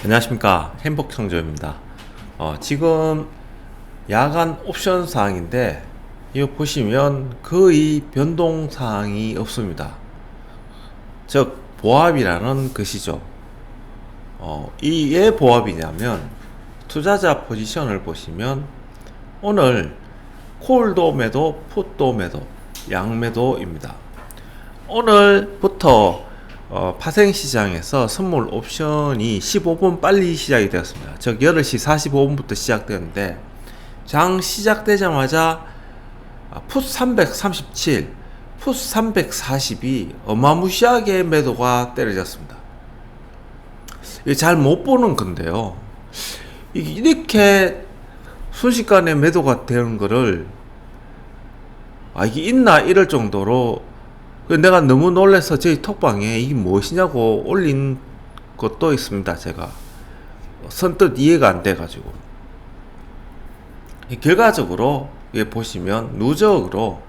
안녕하십니까, 행복청조입니다. 지금 야간 옵션 사항인데 이거 보시면 거의 변동 사항이 없습니다. 즉 보합이라는 것이죠. 이게 보합이냐면 투자자 포지션을 보시면 오늘 콜도 매도, 풋도 매도, 양매도입니다. 오늘부터 파생시장에서 선물 옵션이 15분 빨리 시작이 되었습니다. 즉 8시 45분부터 시작되었는데 장 시작되자마자 풋 337, 풋 342 어마무시하게 매도가 때려졌습니다. 이게 잘 못 보는 건데요. 이렇게 순식간에 매도가 되는 거를 이게 있나 이럴 정도로 내가 너무 놀라서 저희 톡방에 이게 무엇이냐고 올린 것도 있습니다. 제가 선뜻 이해가 안 돼가지고 결과적으로 보시면 누적으로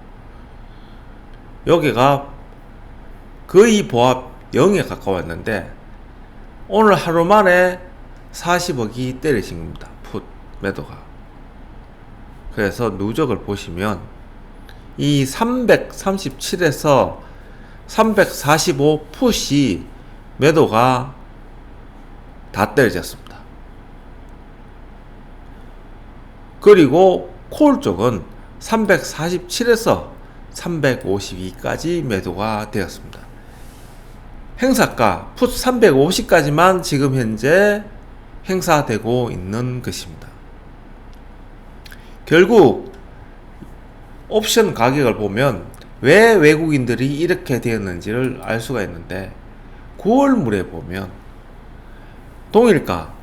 여기가 거의 보합 0에 가까웠는데 오늘 하루 만에 40억이 때려진 겁니다. 풋 매도가. 그래서 누적을 보시면 이 337에서 345 풋이 매도가 다 때려졌습니다. 그리고 콜 쪽은 347에서 352까지 매도가 되었습니다. 행사가 풋 350까지만 지금 현재 행사되고 있는 것입니다. 결국 옵션 가격을 보면 왜 외국인들이 이렇게 되었는지를 알 수가 있는데 9월물에 보면 동일가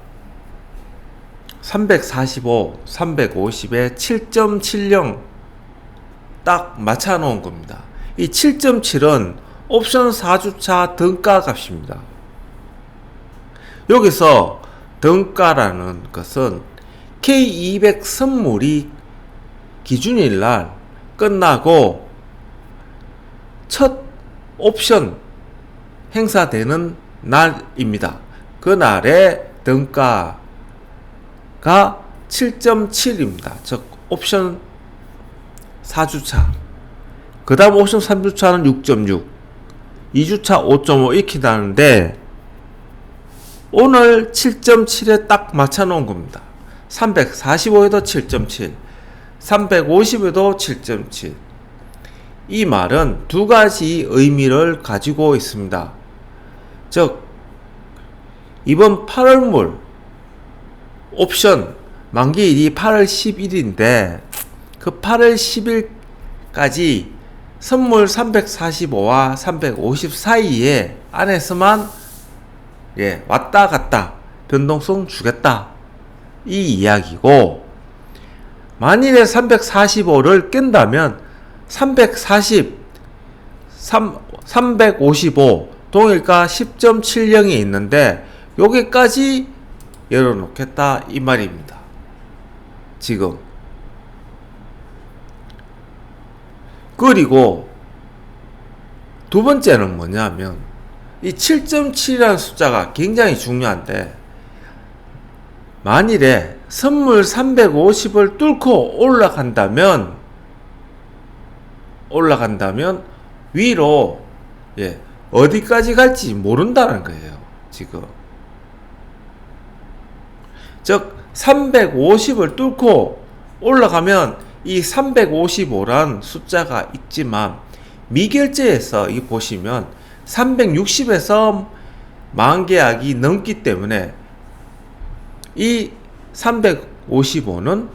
345, 350에 7.70 딱 맞춰 놓은 겁니다. 이 7.7은 옵션 4주차 등가 값입니다. 여기서 등가라는 것은 K200 선물이 기준일 날 끝나고 첫 옵션 행사되는 날입니다. 그날의 등가가 7.7입니다. 즉 옵션 4주차, 그 다음 옵션 3주차는 6.6, 2주차 5.5 이렇게 나는데 오늘 7.7에 딱 맞춰 놓은 겁니다. 345에도 7.7, 350에도 7.7. 이 말은 두 가지 의미를 가지고 있습니다. 즉 이번 8월물 옵션 만기일이 8월 10일인데 그 8월 10일까지 선물 345와 350 사이에 안에서만 왔다 갔다 변동성 주겠다 이 이야기고, 만일에 345를 깬다면 340, 355 동일가 10.70이 있는데 여기까지 열어놓겠다 이 말입니다. 지금 그리고 두 번째는 뭐냐면 이 7.7이라는 숫자가 굉장히 중요한데 만일에 선물 350을 뚫고 올라간다면 위로 어디까지 갈지 모른다는 거예요. 지금 즉 350을 뚫고 올라가면 이 355란 숫자가 있지만 미결제에서 이 보시면 360에서 만계약이 넘기 때문에 이 355는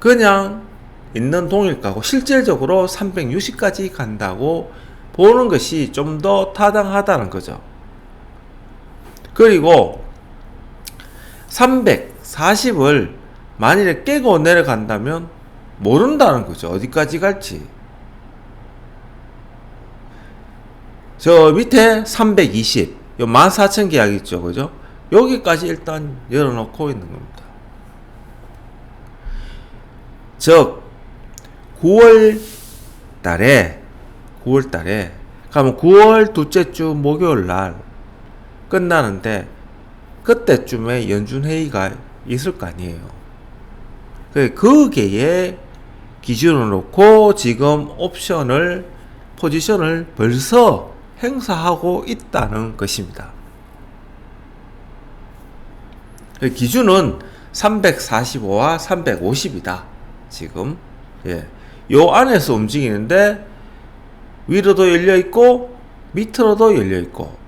그냥 있는 동일가고 실질적으로 360까지 간다고 보는 것이 좀 더 타당하다는 거죠. 그리고 340을 만일에 깨고 내려간다면 모른다는 거죠. 어디까지 갈지. 저 밑에 320, 요 14,000 계약 있죠. 그죠? 여기까지 일단 열어놓고 있는 겁니다. 즉 9월 달에 가면 9월 둘째 주 목요일 날 끝나는데 그때쯤에 연준회의가 있을 거 아니에요. 거기에 기준을 놓고 지금 포지션을 벌써 행사하고 있다는 것입니다. 기준은 345와 350이다. 지금 요 안에서 움직이는데 위로도 열려 있고 밑으로도 열려 있고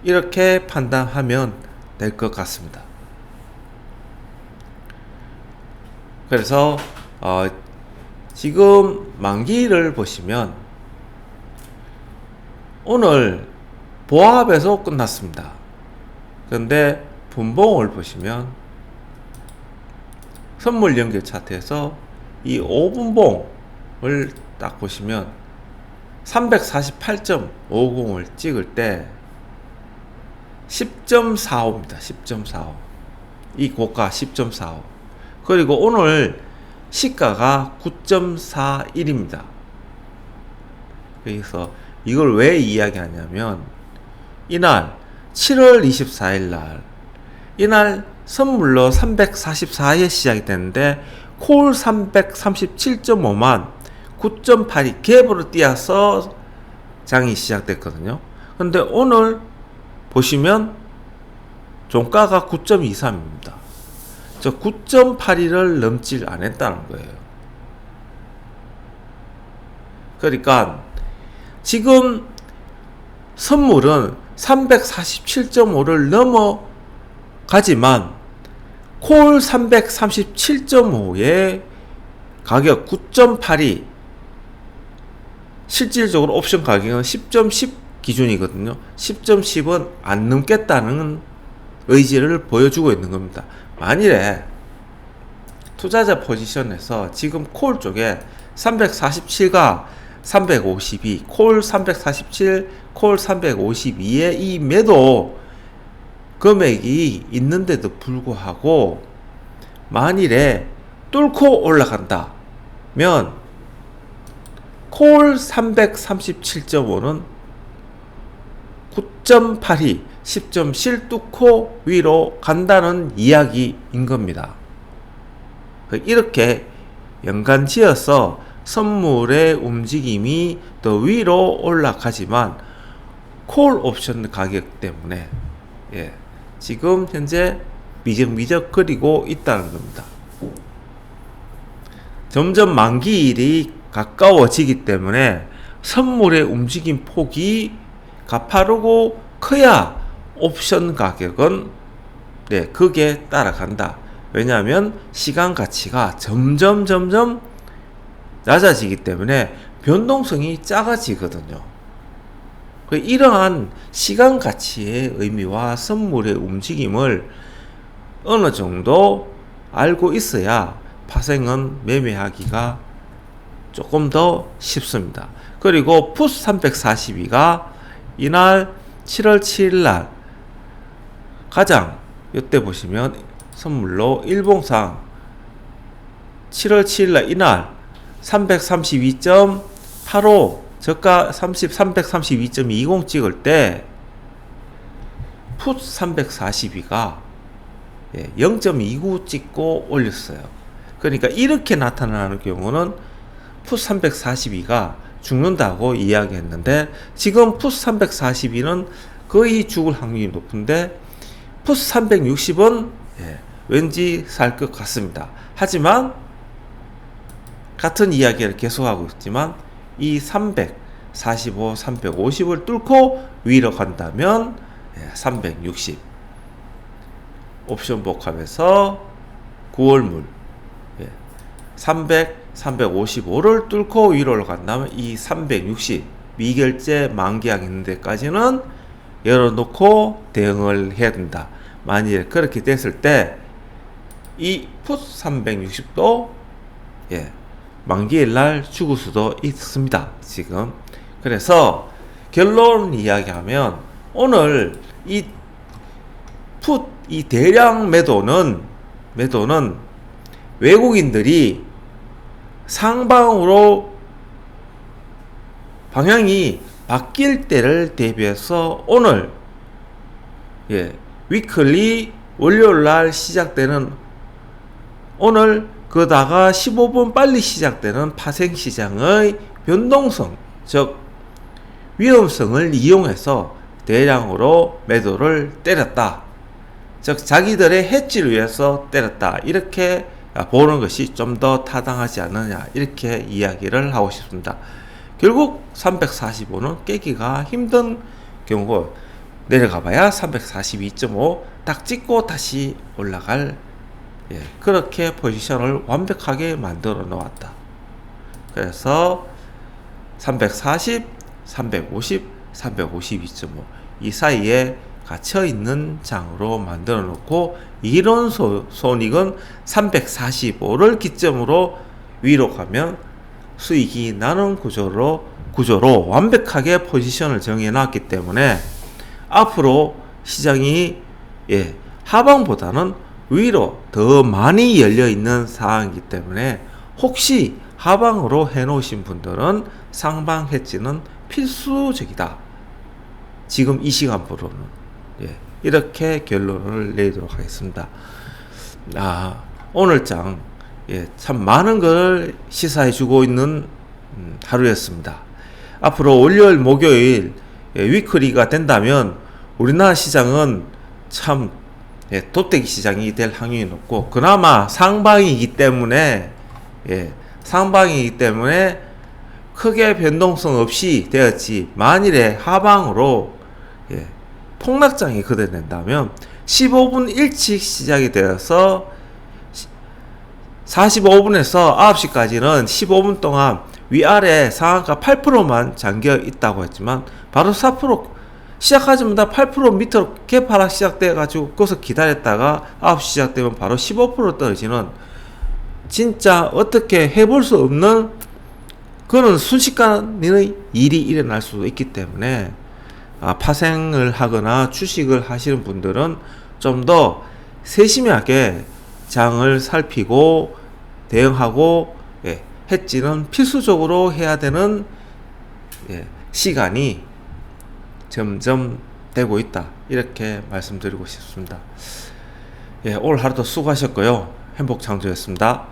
이렇게 판단하면 될 것 같습니다. 그래서 지금 만기를 보시면 오늘 보합에서 끝났습니다. 그런데 분봉을 보시면 선물 연결 차트에서 이 5분봉을 딱 보시면 348.50을 찍을 때 10.45입니다. 10.45. 이 고가 10.45. 그리고 오늘 시가가 9.41입니다. 그래서 이걸 왜 이야기하냐면 이날 7월 24일 날 이날 선물로 344에 시작이 됐는데 콜 337.5만 9.8이 갭으로 뛰어서 장이 시작됐거든요. 근데 오늘 보시면 종가가 9.23입니다. 저 9.81을 넘질 않았다는 거예요. 그러니까 지금 선물은 347.5를 넘어가지만 콜 337.5의 가격 9.8이 실질적으로 옵션 가격은 10.10 기준이거든요. 10.10은 안 넘겠다는 의지를 보여주고 있는 겁니다. 만일에 투자자 포지션에서 지금 콜 쪽에 347과 352, 콜 347, 콜 352의 이 매도 금액이 있는데도 불구하고 만일에 뚫고 올라간다면 콜 337.5는 9.82, 10.7 뚫고 위로 간다는 이야기인 겁니다. 이렇게 연간 지어서 선물의 움직임이 더 위로 올라가지만 콜 옵션 가격 때문에 지금 현재 미적미적거리고 있다는 겁니다. 점점 만기일이 가까워지기 때문에 선물의 움직임 폭이 가파르고 커야 옵션 가격은 그게 따라간다. 왜냐하면 시간 가치가 점점 낮아지기 때문에 변동성이 작아지거든요. 이러한 시간 가치의 의미와 선물의 움직임을 어느 정도 알고 있어야 파생은 매매하기가 조금 더 쉽습니다. 그리고 푸스 342가 이날 7월 7일 날 가장 이때 보시면 선물로 일봉상 7월 7일 날 이날 332.85 저가 332.20 찍을 때 푸스 342가 0.29 찍고 올렸어요. 그러니까 이렇게 나타나는 경우는 푸스 342가 죽는다고 이야기했는데 지금 푸스 342는 거의 죽을 확률이 높은데 푸스 360은 왠지 살 것 같습니다. 하지만 같은 이야기를 계속하고 있지만 이 345, 350을 뚫고 위로 간다면 360 옵션 복합에서 9월물 355를 뚫고 위로 간다면 이 360 미결제 만기약 있는 데까지는 열어놓고 대응을 해야 된다. 만일 그렇게 됐을 때 이 푸스 360도 만기일 날 죽을 수도 있습니다. 지금 그래서 결론 이야기하면 오늘 이 대량 매도는 외국인들이 상방으로 방향이 바뀔 때를 대비해서 오늘 위클리 월요일날 시작되는 오늘 그다가 15분 빨리 시작되는 파생시장의 변동성, 즉 위험성을 이용해서 대량으로 매도를 때렸다. 즉 자기들의 해지를 위해서 때렸다. 이렇게 보는 것이 좀 더 타당하지 않느냐, 이렇게 이야기를 하고 싶습니다. 결국 345는 깨기가 힘든 경우고 내려가 봐야 342.5 딱 찍고 다시 올라갈, 그렇게 포지션을 완벽하게 만들어 놓았다. 그래서 340, 350, 352.5 이 사이에 갇혀 있는 장으로 만들어 놓고 이론 손익은 345를 기점으로 위로 가면 수익이 나는 구조로 완벽하게 포지션을 정해 놨기 때문에 앞으로 시장이 하방보다는 위로 더 많이 열려 있는 상황이기 때문에 혹시 하방으로 해 놓으신 분들은 상방 해지는 필수적이다. 지금 이 시간부로는 이렇게 결론을 내도록 하겠습니다. 오늘 장 참 많은 걸 시사해 주고 있는 하루였습니다. 앞으로 월요일 목요일 위클리가 된다면 우리나라 시장은 참 돗대기 시장이 될 확률이 높고, 그나마 상방이기 때문에 크게 변동성 없이 되었지, 만일에 하방으로 폭락장이 거듭된다면 15분 일찍 시작이 되어서 45분에서 9시까지는 15분 동안 위아래 상한가 8%만 잠겨 있다고 했지만 바로 4% 시작하자마자 8% 밑으로 개파락 시작돼 가지고 거기서 기다렸다가 9시 시작되면 바로 15% 떨어지는, 진짜 어떻게 해볼 수 없는 그런 순식간의 일이 일어날 수도 있기 때문에 파생을 하거나 주식을 하시는 분들은 좀 더 세심하게 장을 살피고 대응하고 해지는 필수적으로 해야 되는 시간이 점점 되고 있다, 이렇게 말씀드리고 싶습니다. 오늘 하루도 수고하셨고요. 행복장조였습니다.